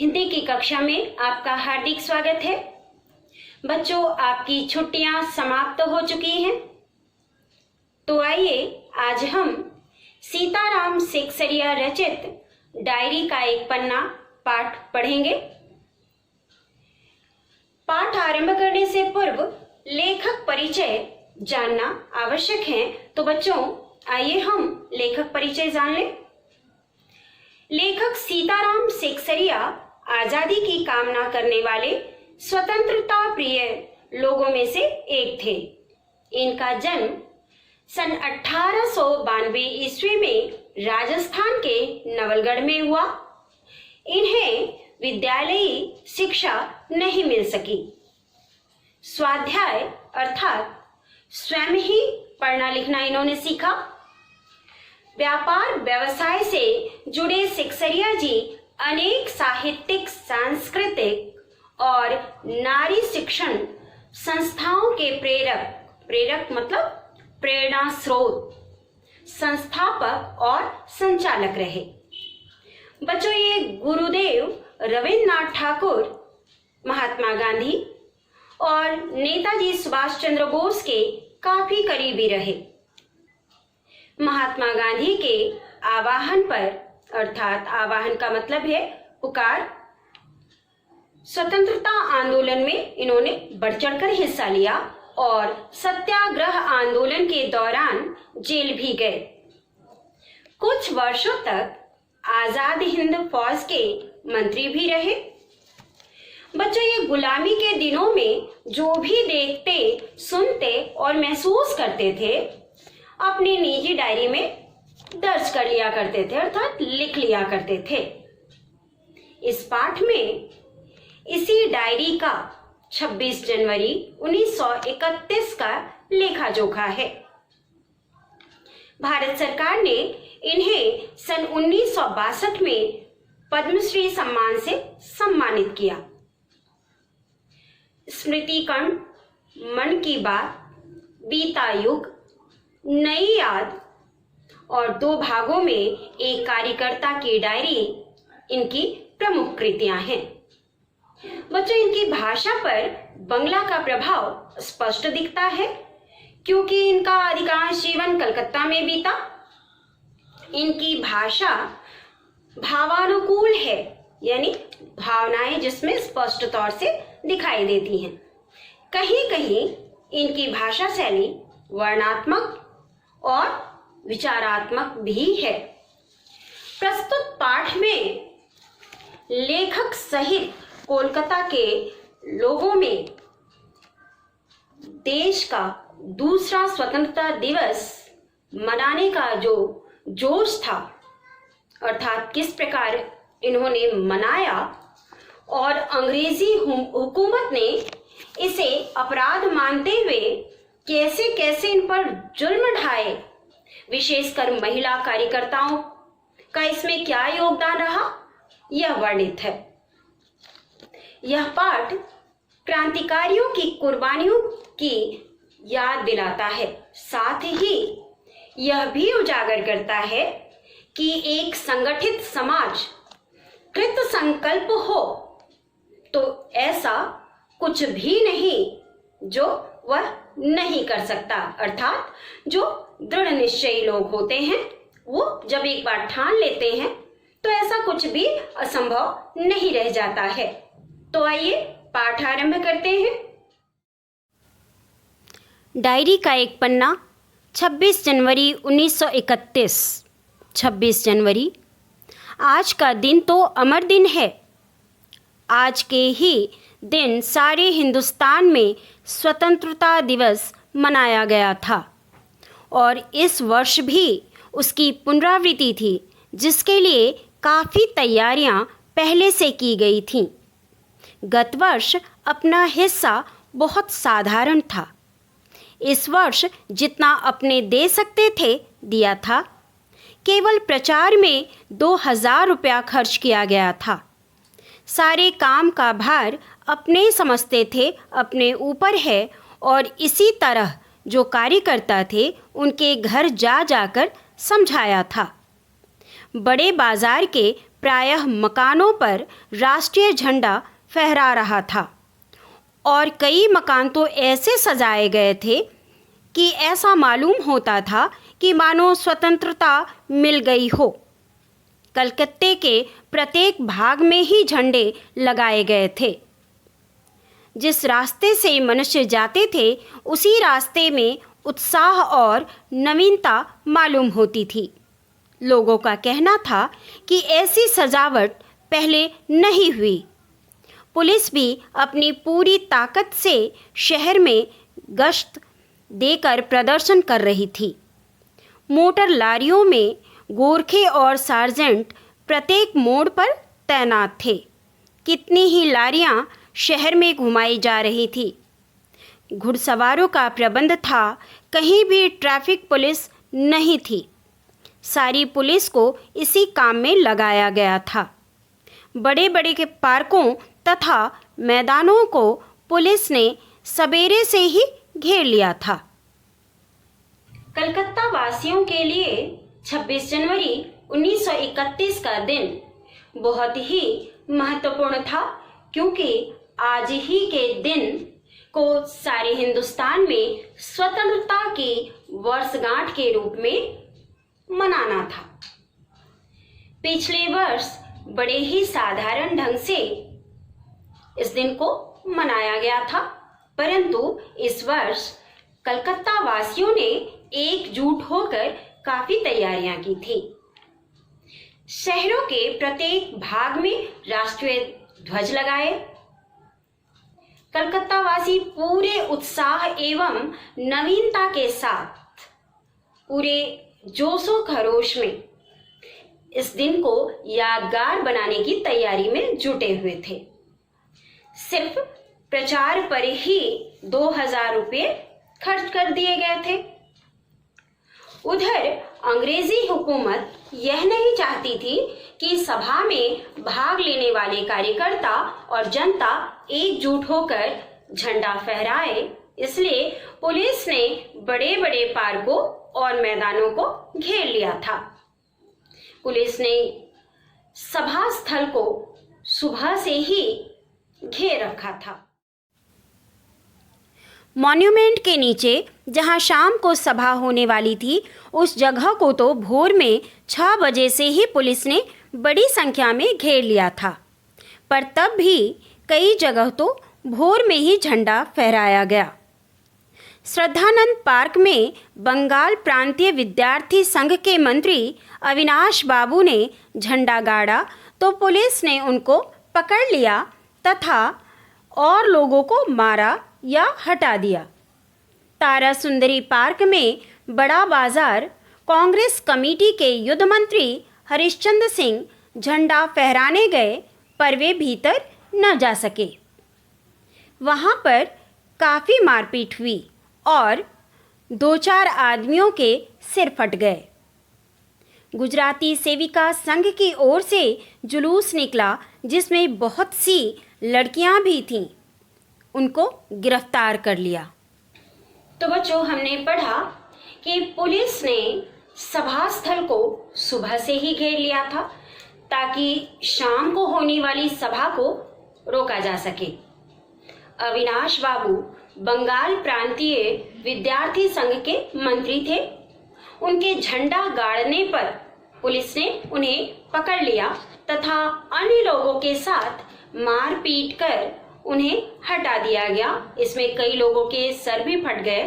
हिंदी की कक्षा में आपका हार्दिक स्वागत है। बच्चों, आपकी छुट्टियां समाप्त हो चुकी हैं, तो आइए आज हम सीताराम सेकसरिया रचित डायरी का एक पन्ना पाठ पढ़ेंगे। पाठ आरंभ करने से पूर्व लेखक परिचय जानना आवश्यक है, तो बच्चों आइए हम लेखक परिचय जान लें। लेखक सीताराम सेकसरिया आजादी की कामना करने वाले स्वतंत्रता प्रिय लोगों में से एक थे। इनका जन्म सन 1892 ईस्वी में राजस्थान के नवलगढ़ में हुआ। इन्हें विद्यालयी शिक्षा नहीं मिल सकी। स्वाध्याय अर्थात स्वयं ही पढ़ना लिखना इन्होंने सीखा। व्यापार व्यवसाय से जुड़े सेकसरिया जी अनेक साहित्यिक, सांस्कृतिक और नारी शिक्षण संस्थाओं के प्रेरक मतलब प्रेरणा स्रोत, संस्थापक और संचालक रहे। बच्चों, ये गुरुदेव रविन्द्रनाथ ठाकुर, महात्मा गांधी और नेताजी सुभाष चंद्र बोस के काफी करीबी रहे। महात्मा गांधी के आह्वान पर, अर्थात आह्वान का मतलब है पुकार, स्वतंत्रता आंदोलन में इन्होंने बढ़ चढ़कर हिस्सा लिया और सत्याग्रह आंदोलन के दौरान जेल भी गए। कुछ वर्षों तक आजाद हिंद फौज के मंत्री भी रहे। बच्चों, ये गुलामी के दिनों में जो भी देखते, सुनते और महसूस करते थे, अपनी निजी डायरी में दर्ज कर लिया करते थे, अर्थात लिख लिया करते थे। इस पाठ में इसी डायरी का 26 जनवरी 1931 का लेखा जोखा है। भारत सरकार ने इन्हें सन 1962 में पद्मश्री सम्मान से सम्मानित किया। स्मृति कण, मन की बात, बीता युग, नई याद और 2 भागों में एक कार्यकर्ता की डायरी इनकी प्रमुख कृतियां हैं। बच्चों, इनकी भाषा पर बंगला का प्रभाव स्पष्ट दिखता है, क्योंकि इनका अधिकांश जीवन कलकत्ता में बीता। इनकी भाषा भावानुकूल है, यानी भावनाएं जिसमें स्पष्ट तौर से दिखाई देती हैं। कहीं कहीं इनकी भाषा शैली वर्णनात्मक और विचारात्मक भी है। प्रस्तुत पाठ में लेखक सहित कोलकाता के लोगों में देश का दूसरा स्वतंत्रता दिवस मनाने का जो जोश था, अर्थात किस प्रकार इन्होंने मनाया और अंग्रेजी हुकूमत ने इसे अपराध मानते हुए कैसे कैसे इन पर जुल्म ढाए, विशेषकर महिला कार्यकर्ताओं का इसमें क्या योगदान रहा, यह वर्णित है। यह पाठ क्रांतिकारियों की कुर्बानियों की याद दिलाता है, साथ ही यह भी उजागर करता है कि एक संगठित समाज कृत संकल्प हो तो ऐसा कुछ भी नहीं जो वह नहीं कर सकता। अर्थात जो दृढ़ निश्चयी लोग होते हैं, वो जब एक बार ठान लेते हैं तो ऐसा कुछ भी असंभव नहीं रह जाता है। तो आइए पाठ आरंभ करते हैं। डायरी का एक पन्ना, 26 जनवरी 1931। 26 जनवरी, आज का दिन तो अमर दिन है। आज के ही दिन सारे हिंदुस्तान में स्वतंत्रता दिवस मनाया गया था और इस वर्ष भी उसकी पुनरावृत्ति थी, जिसके लिए काफ़ी तैयारियां पहले से की गई थीं। गत वर्ष अपना हिस्सा बहुत साधारण था। इस वर्ष जितना अपने दे सकते थे दिया था। केवल प्रचार में 2000 रुपया खर्च किया गया था। सारे काम का भार अपने समझते थे अपने ऊपर है और इसी तरह जो कार्यकर्ता थे उनके घर जा जाकर समझाया था। बड़े बाजार के प्रायः मकानों पर राष्ट्रीय झंडा फहरा रहा था और कई मकान तो ऐसे सजाए गए थे कि ऐसा मालूम होता था कि मानो स्वतंत्रता मिल गई हो। कलकत्ते के प्रत्येक भाग में ही झंडे लगाए गए थे। जिस रास्ते से मनुष्य जाते थे उसी रास्ते में उत्साह और नवीनता मालूम होती थी। लोगों का कहना था कि ऐसी सजावट पहले नहीं हुई। पुलिस भी अपनी पूरी ताकत से शहर में गश्त देकर प्रदर्शन कर रही थी। मोटर लारियों में गोरखे और सार्जेंट प्रत्येक मोड़ पर तैनात थे। कितनी ही लारियां शहर में घुमाई जा रही थी। घुड़सवारों का प्रबंध था। कहीं भी ट्रैफिक पुलिस नहीं थी। सारी पुलिस को इसी काम में लगाया गया था। बड़े बड़े के पार्कों तथा मैदानों को पुलिस ने सवेरे से ही घेर लिया था। कलकत्ता वासियों के लिए 26 जनवरी 1931 का दिन बहुत ही महत्वपूर्ण था, क्योंकि आज ही के दिन को सारे हिंदुस्तान में स्वतंत्रता की वर्षगांठ के रूप में मनाना था। पिछले वर्ष बड़े ही साधारण ढंग से इस दिन को मनाया गया था, परंतु इस वर्ष कलकत्ता वासियों ने एकजुट होकर काफी तैयारियां की थी। शहरों के प्रत्येक भाग में राष्ट्रीय ध्वज लगाए। कलकत्ता वासी पूरे उत्साह एवं नवीनता के साथ पूरे जोशो खरोश में इस दिन को यादगार बनाने की तैयारी में जुटे हुए थे। सिर्फ प्रचार पर ही 2000 रुपये खर्च कर दिए गए थे। उधर अंग्रेजी हुकूमत यह नहीं चाहती थी कि सभा में भाग लेने वाले कार्यकर्ता और जनता एकजुट होकर झंडा फहराए, इसलिए पुलिस ने बड़े बड़े पार्कों और मैदानों को घेर लिया था। पुलिस ने सभा स्थल को सुबह से ही घेर रखा था। मॉन्यूमेंट के नीचे जहां शाम को सभा होने वाली थी, उस जगह को तो भोर में 6 बजे से ही पुलिस ने बड़ी संख्या में घेर लिया था। पर तब भी कई जगह तो भोर में ही झंडा फहराया गया। श्रद्धानंद पार्क में बंगाल प्रांतीय विद्यार्थी संघ के मंत्री अविनाश बाबू ने झंडा गाड़ा तो पुलिस ने उनको पकड़ लिया तथा और लोगों को मारा या हटा दिया। तारा सुंदरी पार्क में बड़ा बाजार कांग्रेस कमेटी के युद्ध मंत्री हरिश्चंद्र सिंह झंडा फहराने गए, पर वे भीतर न जा सके। वहां पर काफ़ी मारपीट हुई और 2-4 आदमियों के सिर फट गए। गुजराती सेविका संघ की ओर से जुलूस निकला, जिसमें बहुत सी लड़कियां भी थीं। उनको गिरफ्तार कर लिया। तो बच्चों, हमने पढ़ा कि पुलिस ने सभा स्थल को सुबह से ही घेर लिया था ताकि शाम को होने वाली सभा को रोका जा सके। अविनाश बाबू बंगाल प्रांतीय विद्यार्थी संघ के मंत्री थे। उनके झंडा गाड़ने पर पुलिस ने उन्हें पकड़ लिया तथा अन्य लोगों के साथ मारपीट कर उन्हें हटा दिया गया। इसमें कई लोगों के सर भी फट गए।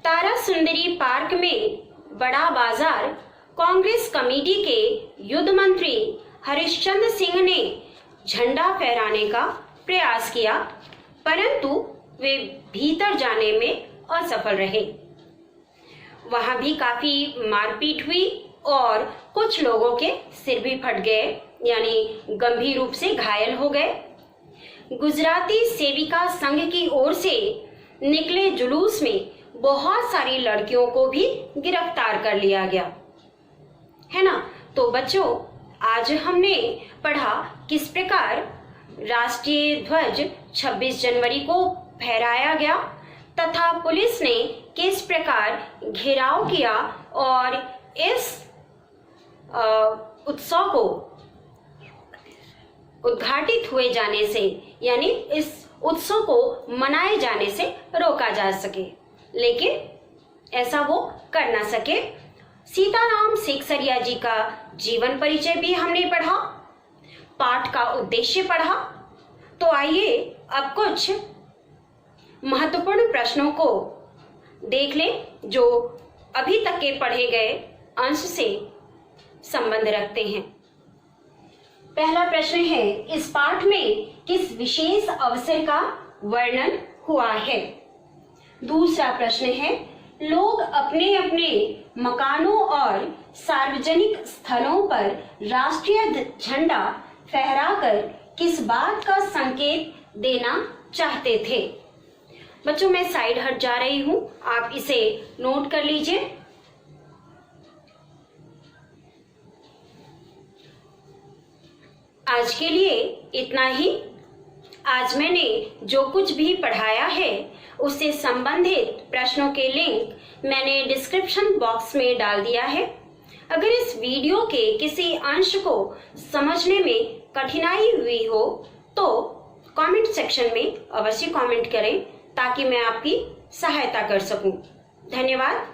तारा सुंदरी पार्क में बड़ा बाजार कांग्रेस कमेटी के युद्ध मंत्री हरिश्चंद्र सिंह ने झंडा फहराने का प्रयास किया, परंतु वे भीतर जाने में असफल रहे। वहां भी काफी मारपीट हुई और कुछ लोगों के सिर भी फट गए, यानी गंभीर रूप से घायल हो गए। गुजराती सेविका संघ की ओर से निकले जुलूस में बहुत सारी लड़कियों को भी गिरफ्तार कर लिया गया, है ना। तो बच्चों, आज हमने पढ़ा किस प्रकार राष्ट्रीय ध्वज 26 जनवरी को फहराया गया तथा पुलिस ने किस प्रकार घेराव किया और इस उत्सव को उद्घाटित हुए जाने से यानी इस उत्सव को मनाए जाने से रोका जा सके, लेकिन ऐसा वो कर ना सके। सीताराम सेकसरिया जी का जीवन परिचय भी हमने पढ़ा, पाठ का उद्देश्य पढ़ा। तो आइए अब कुछ महत्वपूर्ण प्रश्नों को देख लें जो अभी तक के पढ़े गए अंश से संबंध रखते हैं। पहला प्रश्न है, इस पाठ में किस विशेष अवसर का वर्णन हुआ है? दूसरा प्रश्न है, लोग अपने अपने मकानों और सार्वजनिक स्थलों पर राष्ट्रीय झंडा फहराकर किस बात का संकेत देना चाहते थे? बच्चों मैं साइड हट जा रही हूं, आप इसे नोट कर लीजिए। आज के लिए इतना ही। आज मैंने जो कुछ भी पढ़ाया है उससे संबंधित प्रश्नों के लिंक मैंने डिस्क्रिप्शन बॉक्स में डाल दिया है। अगर इस वीडियो के किसी अंश को समझने में कठिनाई हुई हो तो कमेंट सेक्शन में अवश्य कमेंट करें ताकि मैं आपकी सहायता कर सकूं। धन्यवाद।